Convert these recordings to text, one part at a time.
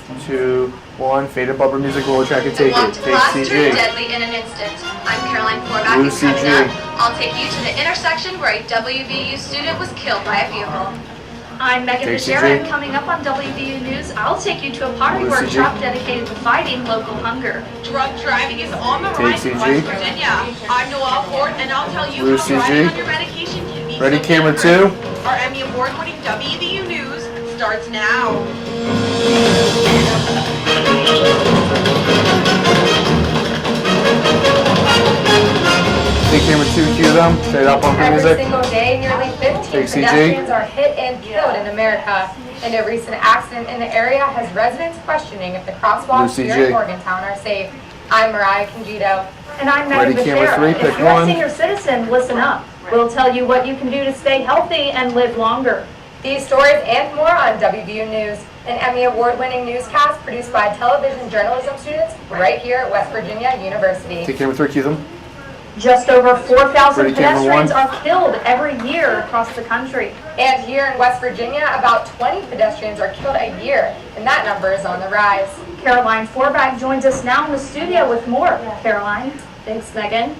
2, 1. Faded bumper music. Roll track and The take walk it. to Take class turned CG. deadly in an instant. I'm Caroline Forback, Blue and coming CG. up, I'll take you to the intersection where a WVU student was killed by a vehicle. I'm Megan Take Bashir, CG. and coming up on WVU News, I'll take you to a pottery Blue CG. workshop dedicated to fighting local hunger. Drug driving is on the Take rise in CG. West Virginia. I'm Noelle Ford, and I'll tell you Blue how CG. driving on your medication can be Ready, so camera dangerous. 2. Our Emmy Award-winning WVU News starts now. Take camera 2. Cue them. Fade out bumper Every music. single day, nearly 15 Take CG. pedestrians are hit and killed in America. And a recent accident in the area has residents questioning if the crosswalks Blue here CG. in Morgantown are safe. I'm Mariah Congito. And I'm Ready, Megan camera Bashir. 3, If pick you're a 1. senior citizen, listen up. We'll tell you what you can do to stay healthy and live longer. These stories and more on WVU News, an Emmy Award-winning newscast produced by television journalism students right here at West Virginia University. Take camera 3. Cue them. Just over 4,000 Ready, camera pedestrians 1. are killed every year across the country. And here in West Virginia, about 20 pedestrians are killed a year, and that number is on the rise. Caroline Forback joins us now in the studio with more. Caroline. Thanks, Megan.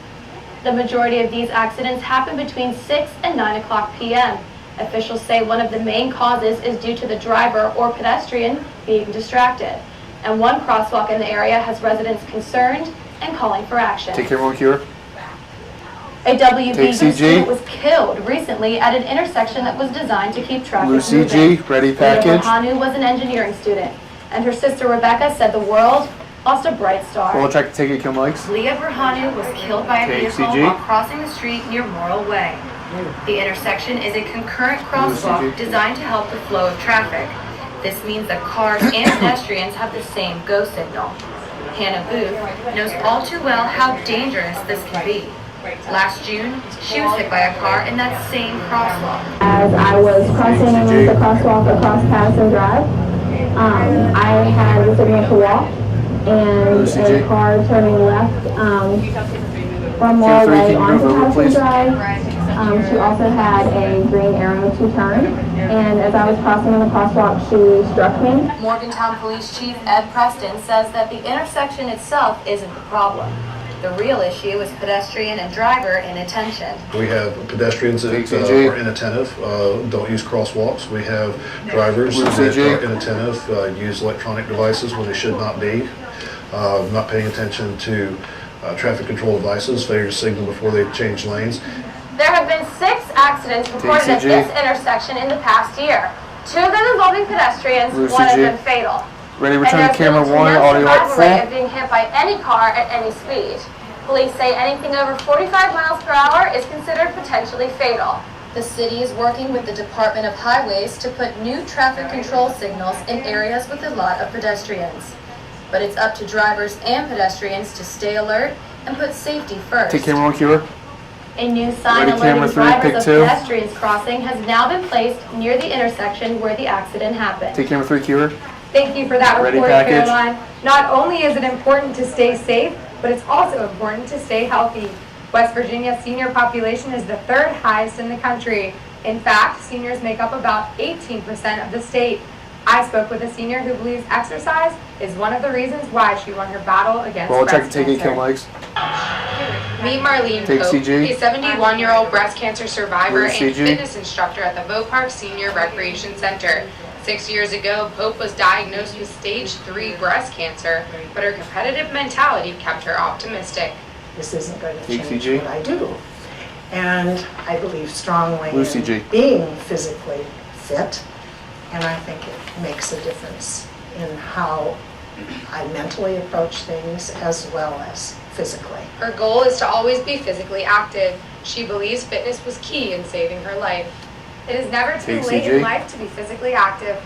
The majority of these accidents happen between 6 and 9 o'clock p.m. Officials say one of the main causes is due to the driver or pedestrian being distracted. And one crosswalk in the area has residents concerned and calling for action. Take camera 1. Cue her. A WVU Take CG. student was killed recently at an intersection that was designed to keep traffic Blue moving. CG. Ready, Leah package. Hanu was an engineering student, and her sister Rebecca said the world lost a bright star. Roll track and take it. Kill mics. Leah Berhanu was killed by a Take vehicle CG. while crossing the street near Morrill Way. The intersection is a concurrent crosswalk CG. designed to help the flow of traffic. This means that cars and pedestrians have the same go signal. Hannah Booth knows all too well how dangerous this can be. Last June, she was hit by a car in that same crosswalk. As I was crossing the crosswalk across Patterson Drive, I had the signal to walk, and a car turning left from Morrill Way onto Patterson Drive. She also had a green arrow to turn, and as I was crossing on the crosswalk, she struck me. Morgantown Police Chief Ed Preston says that the intersection itself isn't the problem. The real issue is pedestrian and driver inattention. We have pedestrians that CG. are inattentive, don't use crosswalks. We have drivers Blue that CG. are inattentive, use electronic devices when they should not be, not paying attention to traffic control devices, failure to signal before they change lanes. There have been 6 accidents reported at CG. this intersection in the past year. 2 of them involving pedestrians, Blue one of CG. them fatal. Ready, And return to there's camera little to 1. no Audio up survival rate of full. being hit by any car at any speed. Police say anything over 45 miles per hour is considered potentially fatal. The city is working with the Department of Highways to put new traffic control signals in areas with a lot of pedestrians. But it's up to drivers and pedestrians to stay alert and put safety first. Take camera 1. Cue her. A new sign Ready, camera alerting 3, drivers pick of 2. pedestrians crossing has now been placed near the intersection where the accident happened. Take camera 3. Cue her. Thank you for that Ready, report, package. Caroline. Not only is it important to stay safe, but it's also important to stay healthy. West Virginia's senior population is the 3rd highest in the country. In fact, seniors make up about 18% of the state. I spoke with a senior who believes exercise is one of the reasons why she won her battle against Roll track and breast take it. cancer. Kill mics. Meet Marlene Take Pope, CG. a 71-year-old breast cancer survivor Blue and CG. fitness instructor at the Boat Park Senior Recreation Center. 6 years ago, Pope was diagnosed with stage 3 breast cancer, but her competitive mentality kept her optimistic. This isn't going to Take change CG. what I do. And I believe strongly Blue in CG. being physically fit, and I think it makes a difference in how I mentally approach things as well as physically. Her goal is to always be physically active. She believes fitness was key in saving her life. It is never too Take late CG. in life to be physically active.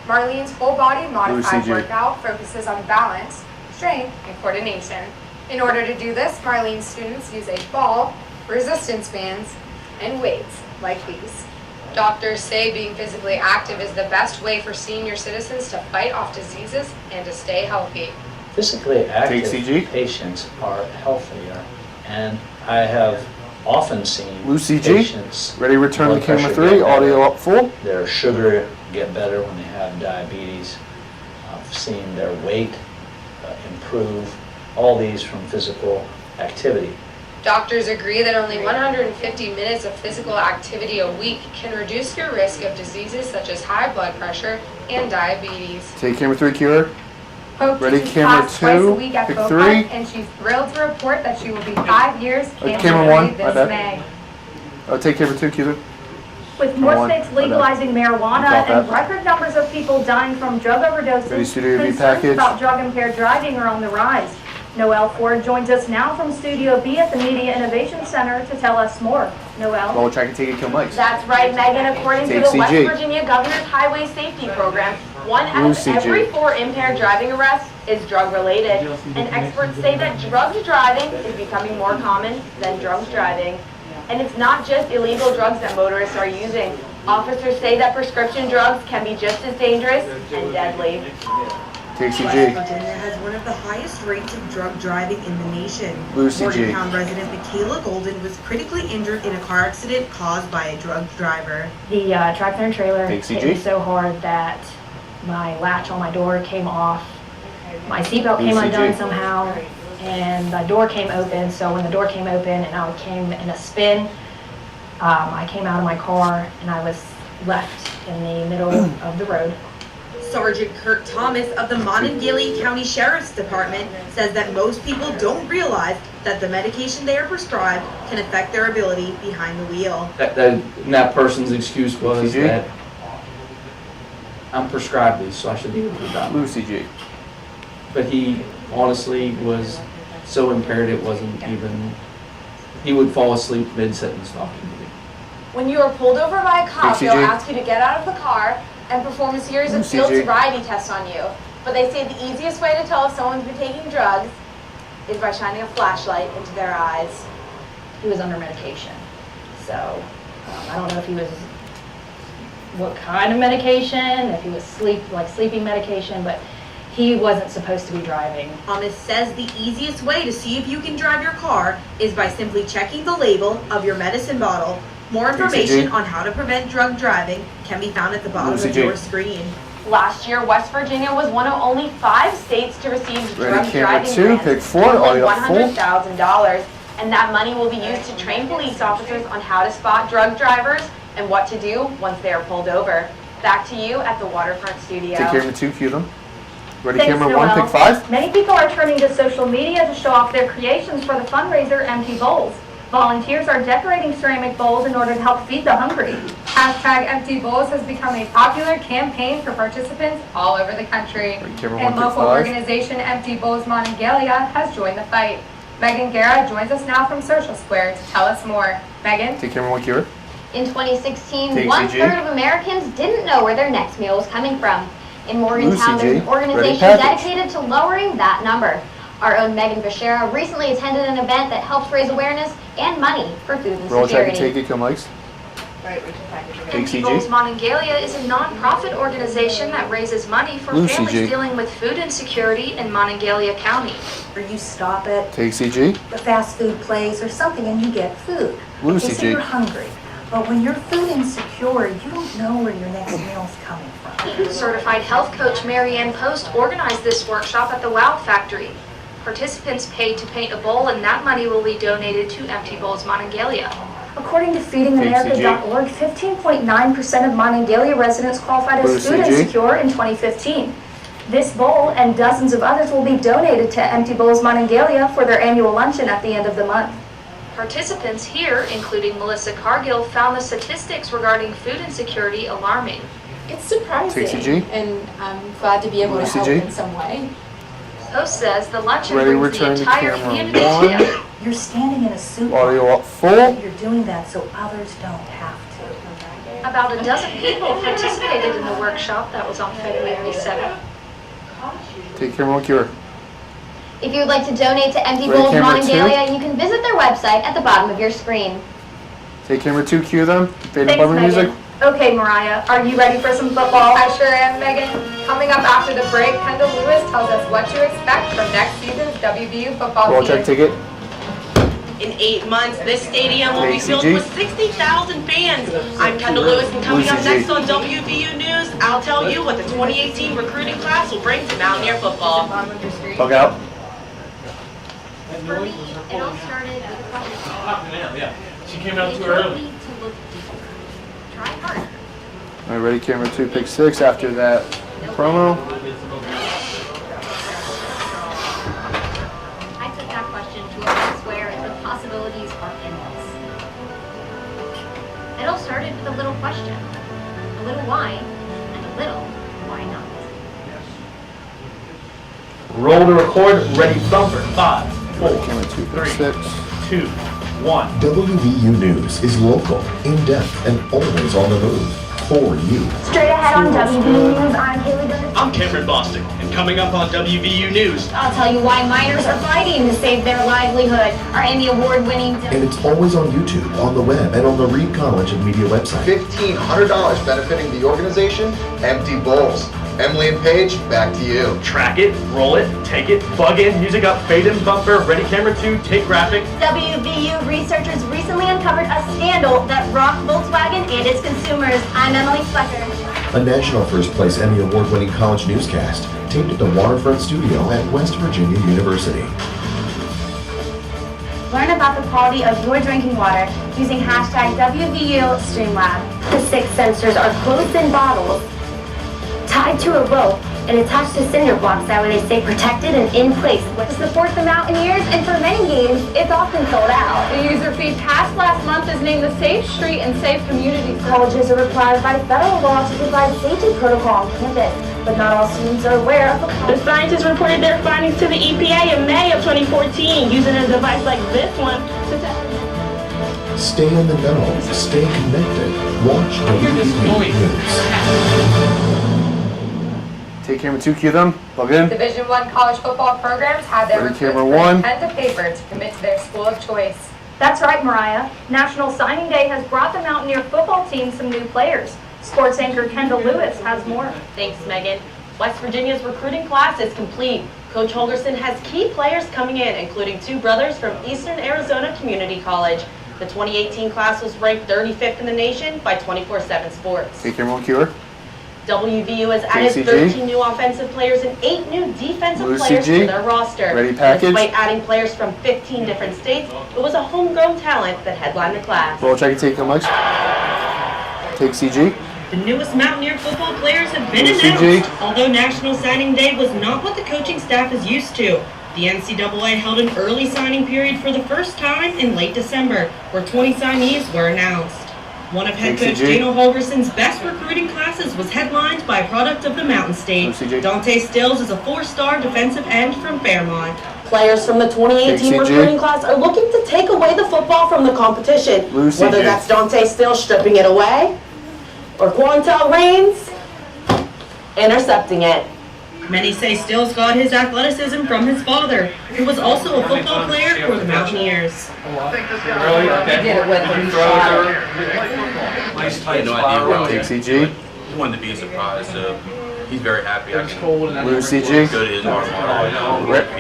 Marlene's whole body modified CG. workout focuses on balance, strength, and coordination. In order to do this, Marlene's students use a ball, resistance bands, and weights like these. Doctors say being physically active is the best way for senior citizens to fight off diseases and to stay healthy. Physically active CG. patients are healthier, and I have often seen Blue CG. patients. Ready, return to blood camera pressure 3. get better, Audio up full. their sugar get better when they have diabetes. seen their weight improve, all these from physical activity. Doctors agree that only 150 minutes of physical activity a week can reduce your risk of diseases such as high blood pressure and diabetes. Take camera 3, Keeler. Hope Ready, teaches camera class twice a 2, week at pick Boca, 3. and she's thrilled to report that she will be 5 years camera cancer-free 1, my this bad. May. Take camera 2, Keeler. With more One. states legalizing marijuana Got and that. record numbers of people dying from drug overdoses, Ready, Studio B concerns package. about drug-impaired driving are on the rise. Noelle Ford joins us now from Studio B at the Media Innovation Center to tell us more. Noelle? Roll track and take it, kill mics. That's right, Megan. According to Take the West CG. Virginia Governor's Highway Safety Program, 1 out Blue of CG. every 4 impaired driving arrests is drug-related. And experts say that drugged driving is becoming more common than drunk driving. And it's not just illegal drugs that motorists are using. Officers say that prescription drugs can be just as dangerous and deadly. Take West CG. Virginia has one of the highest rates of drug driving in the nation. Blue CG. Morgantown resident Michaela Golden was critically injured in a car accident caused by a drug driver. The tractor and trailer Take hit CG. me so hard that my latch on my door came off. My seatbelt Blue came CG. undone somehow, and the door came open. So when the door came open and I came in a spin, I came out of my car and I was left in the middle of the road. Sergeant Kurt Thomas of the Monongalia County Sheriff's Department says that most people don't realize that the medication they are prescribed can affect their ability behind the wheel. That person's excuse was CG? that I'm prescribed these, so I should be able to drive. Blue CG. But he honestly was so impaired it wasn't even, he would fall asleep mid-sentence talking to me. When you are pulled over by a cop, CG. they'll ask you to get out of the car and perform a series of field CG. sobriety tests on you. But they say the easiest way to tell if someone's been taking drugs is by shining a flashlight into their eyes. He was under medication. So I don't know if he was, what kind of medication, if he was sleeping medication, but he wasn't supposed to be driving. Thomas says the easiest way to see if you can drive your car is by simply checking the label of your medicine bottle. More information on how to prevent drug driving can be found at the bottom of your screen. Last year, West Virginia was one of only 5 states to receive drug camera driving 2, grants, pick 4, totaling audio full. $100,000. And that money will be used to train police officers on how to spot drug drivers and what to do once they are pulled over. Back to you at the Waterfront Studio. Take camera 2, cue them. Ready, Thanks, camera 1, Noelle. pick 5. Many people are turning to social media to show off their creations for the fundraiser Empty Bowls. Volunteers are decorating ceramic bowls in order to help feed the hungry. #Empty Bowls has become a popular campaign for participants all over the country. Camera 1, And pick local 5. organization Empty Bowls Monongalia has joined the fight. Megan Guerra joins us now from Social Square to tell us more. Megan? Take camera 1, Kira. In 2016, Take CG. 1/3 of Americans didn't know where their next meal was coming from. In Morgantown, CG. there's an organization Ready, package. dedicated to lowering that number. Our own Megan Becerra recently attended an event that helps raise awareness and money for food Roll check and insecurity. take it, kill mics. Take Empty Bowls CG. Monongalia is a non-profit organization that raises money for Blue families CG. dealing with food insecurity in Monongalia County. Or you stop at Take CG. the fast food place or something and you get food. Blue Okay, so CG. you're hungry. But when you're food insecure, you don't know where your next meal's coming from. Certified health coach Marianne Post organized this workshop at the Wow Factory. Participants paid to paint a bowl, and that money will be donated to Empty Bowls Monongalia. According to feedingamerica.org, 15.9% of Monongalia residents qualified Blue as food CG. insecure in 2015. This bowl and dozens of others will be donated to Empty Bowls Monongalia for their annual luncheon at the end of the month. Participants here, including Melissa Cargill, found the statistics regarding food insecurity alarming. It's surprising, Take CG. and I'm glad to be able to Blue help CG. in some way. Post says the luncheon Ready, brings the return to entire camera community 1. together. You're standing in a soup Audio line. up full. You're doing that so others don't have to. About a dozen people participated in the workshop that was on February 7th. Take camera 1, Kira. If you would like to donate to Empty Ready, Bowls camera Monongalia, you can visit their website at the bottom of your screen. Take camera 2, cue them. Fade Thanks, bumper Megan. music. Okay, Mariah, are you ready for some football? I sure am, Megan. Coming up after the break, Kendall Lewis tells us what to expect from next season's WVU football Roll team. check, take it. In 8 months, this stadium will be filled KCG. with 60,000 fans. I'm Kendall Lewis, and coming up next on WVU News, I'll tell you what the 2018 recruiting class will bring to Mountaineer football. Bug out. For me, it all started with a question. Yeah. She came out too early. You need to look deeper. Try harder. All right, ready, camera 2, pick 6 after that promo. I took that question to a place where the possibilities are endless. It all started with a little question, a little why, and a little why not. Roll to record, ready bumper. 5, 4, Camera 2, pick 3, 6. 2, 1. WVU News is local, in-depth, and always on the move for you. Straight ahead on WVU News, I'm Haley Gunner. I'm Cameron Bostic, and coming up on WVU News, I'll tell you why miners are fighting to save their livelihood. Our Emmy Award-winning And it's always on YouTube, on the web, and on the Reed College of Media website. $1,500 benefiting the organization, Empty Bowls. Emily and Paige, back to you. track it, roll it, take it, plug in, music up, fade in, bumper, ready camera 2, take graphic. WVU researchers recently uncovered a scandal that rocked Volkswagen and its consumers. I'm Emily Flecker. A national first-place Emmy Award-winning college newscast, taped at the Waterfront Studio at West Virginia University. Learn about the quality of your drinking water using hashtag WVU Streamlab. The 6 sensors are closed-in bottles tied to a rope and attached to cinder blocks. That way they stay protected and in place. To support the Mountaineers, and for many games, it's often sold out. The user fee passed last month is named the Safe Street and Safe Community. Colleges are required by federal law to provide safety protocol on campus, but not all students are aware of the scientists reported their findings to the EPA in May of 2014 using a device like this one to test. Stay in the know, stay connected, watch WVU News. Take camera 2, cue them. Plug in. Division I college football programs have their Ready, recruits camera bring 1. pen to paper to commit to their school of choice. That's right, Mariah. National Signing Day has brought the Mountaineer football team some new players. Sports anchor Kendall Lewis has more. Thanks, Megan. West Virginia's recruiting class is complete. Coach Holgerson has key players coming in, including 2 brothers from Eastern Arizona Community College. The 2018 class was ranked 35th in the nation by 24/7 Sports. Take camera 1, cue her. WVU has added KCG. 13 new offensive players and 8 new defensive Blue players CG. to their roster. Ready package. Despite adding players from 15 different states, it was a homegrown talent that headlined the class. Roll check and take them, Mike. Take CG. The newest Mountaineer football players have been Blue announced, CG. although National Signing Day was not what the coaching staff is used to. The NCAA held an early signing period for the first time in late December, where 20 signees were announced. One of head coach KCG. Jano Holgerson's best recruiting classes was headlined by a product of the Mountain State. KCG. Dante Stills is a 4-star defensive end from Fairmont. Players from the 2018 KCG. recruiting class are looking to take away the football from the competition. Blue CG. Whether that's Dante Stills stripping it away, or Quantel Rains intercepting it. Many say Stills got his athleticism from his father, who was also a football player for the Mountaineers. Really? Okay. Did it with You a throw shot. her. Nice tight no spot. idea where I was Take at. CG. He wanted to be a surprise, so he's very happy. I can Blue CG. go to his heart.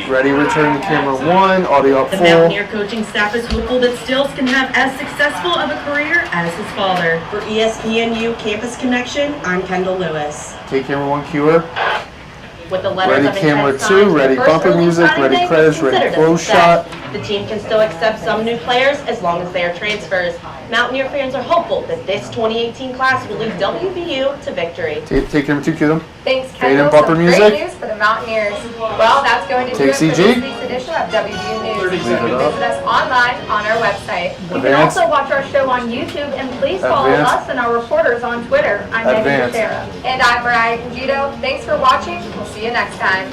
Ready, return to camera 1. Audio up The full. Mountaineer coaching staff is hopeful that Stills can have as successful of a career as his father. For ESPNU Campus Connection, I'm Kendall Lewis. Take camera 1, cue her. With the letters Ready, of camera intent 2, signed, ready the first bumper early music, signing ready day was credits, ready considered a close success. shot. The team can still accept some new players as long as they are transfers. Mountaineer fans are hopeful that this 2018 class will lead WVU to victory. Take camera 2, cue them. Thanks, Fade in Kendall. bumper Some music. great news for the Mountaineers. Well, that's going to do Take it for this CG. week's edition of WVU News. Leave You it can up. visit us online on our website. You can Advance. also watch our show on YouTube, and please follow Advance. us and our reporters on Twitter. I'm Megan Advance. Becerra. And I'm Mariah Conjito. Thanks for watching. We'll see you next time.